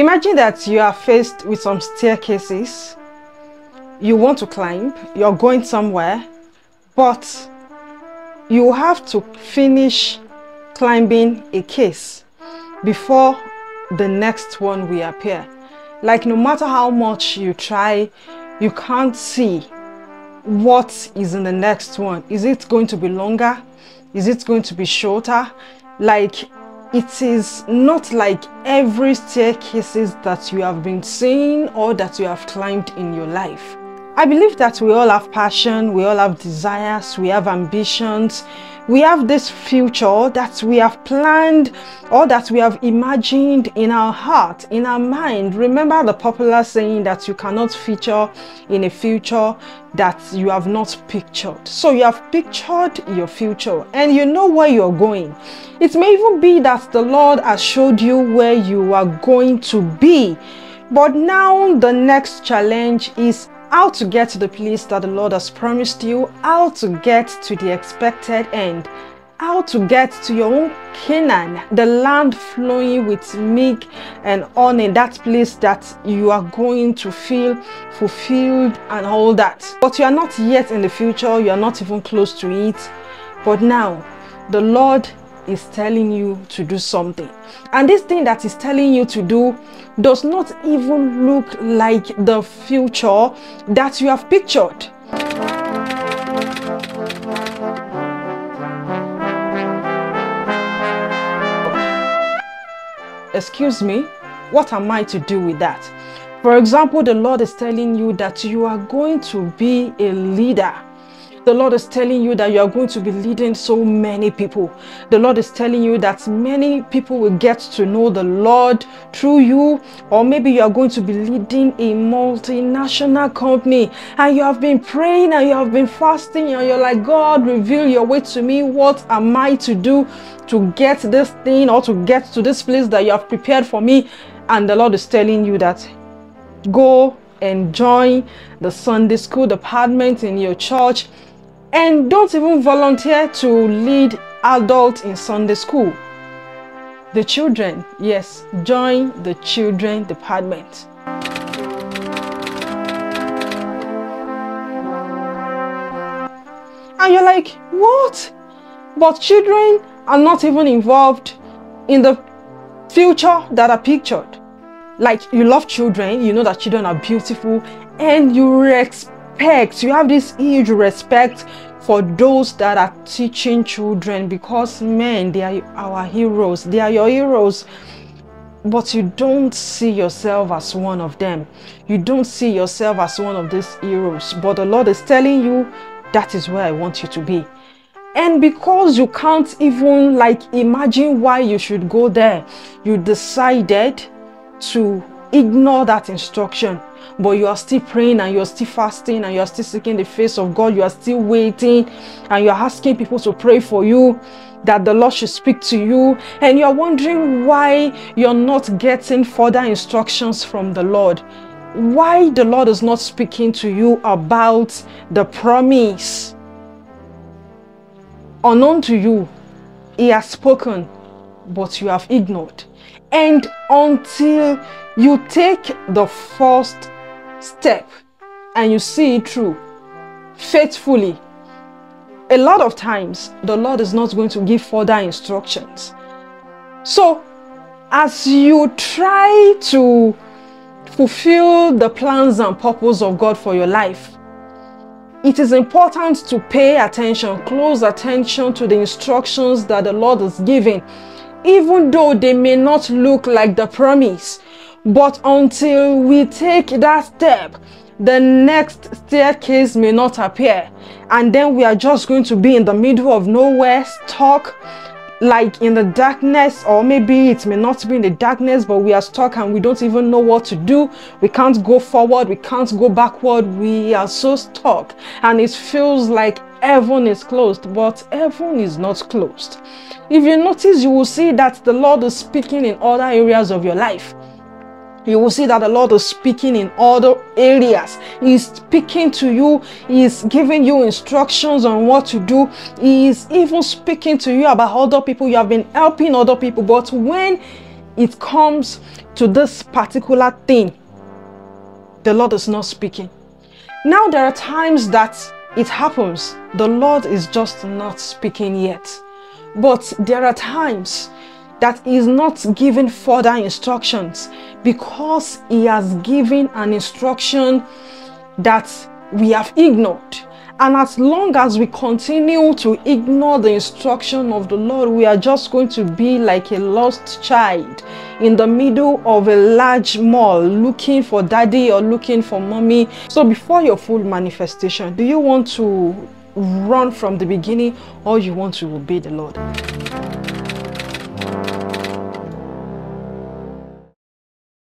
Imagine that you are faced with some staircases. You want to climb, you're going somewhere, but you have to finish climbing a case before the next one will appear. Like no matter how much you try, you can't see what is in the next one. Is it going to be longer? Is it going to be shorter? Like, it is not like every staircases that you have been seeing or that you have climbed in your life. I believe that we all have passion, we all have desires, we have ambitions, we have this future that we have planned or that we have imagined in our heart, in our mind. Remember the popular saying that you cannot feature in a future that you have not pictured. So you have pictured your future and you know where you're going. It may even be that the Lord has showed you where you are going to be. But now the next challenge is how to get to the place that the Lord has promised you, how to get to the expected end, how to get to your own Canaan, the land flowing with milk and honey, that place that you are going to feel fulfilled and all that. But you are not yet in the future, you are not even close to it. But now, the Lord is telling you to do something. And this thing that is telling you to do does not even look like the future that you have pictured. Excuse me, what am I to do with that? For example, the Lord is telling you that you are going to be a leader. The Lord is telling you that you are going to be leading so many people. The Lord is telling you that many people will get to know the Lord through you. Or maybe you are going to be leading a multinational company and you have been praying and you have been fasting and you're like, God, reveal your way to me. What am I to do to get this thing or to get to this place that you have prepared for me? And the Lord is telling you that go and join the Sunday school department in your church. And don't even volunteer to lead adults in Sunday school. The children, yes, join the children department. And you're like, what? But children are not even involved in the future that are pictured. Like, you love children, you know that children are beautiful, and you you have this huge respect for those that are teaching children, because men, they are our heroes, they are your heroes. But you don't see yourself as one of them. You don't see yourself as one of these heroes. But the Lord is telling you, that is where I want you to be. And because you can't even imagine why you should go there, you decided to ignore that instruction. But you are still praying and you are still fasting and you are still seeking the face of God. You are still waiting and you are asking people to pray for you, that the Lord should speak to you. And you are wondering why you're not getting further instructions from the Lord. Why the Lord is not speaking to you about the promise. Unknown to you, He has spoken, but you have ignored. And until you take the first step and you see it through faithfully, a lot of times the Lord is not going to give further instructions. So as you try to fulfill the plans and purpose of God for your life, it is important to pay attention, close attention to the instructions that the Lord is giving, even though they may not look like the promise. But until we take that step, the next staircase may not appear. And then we are just going to be in the middle of nowhere, stuck, like in the darkness. Or maybe it may not be in the darkness, but we are stuck and we don't even know what to do. We can't go forward, we can't go backward. We are so stuck. And it feels like heaven is closed, but heaven is not closed. If you notice, you will see that the Lord is speaking in other areas of your life. You will see that the Lord is speaking in other areas. He is speaking to you. He is giving you instructions on what to do. He is even speaking to you about other people. You have been helping other people. But when it comes to this particular thing, the Lord is not speaking. Now there are times that it happens, the Lord is just not speaking yet. But there are times that He is not giving further instructions because He has given an instruction that we have ignored. And as long as we continue to ignore the instruction of the Lord, we are just going to be like a lost child in the middle of a large mall looking for daddy or looking for mommy. So before your full manifestation, do you want to run from the beginning or you want to obey the Lord?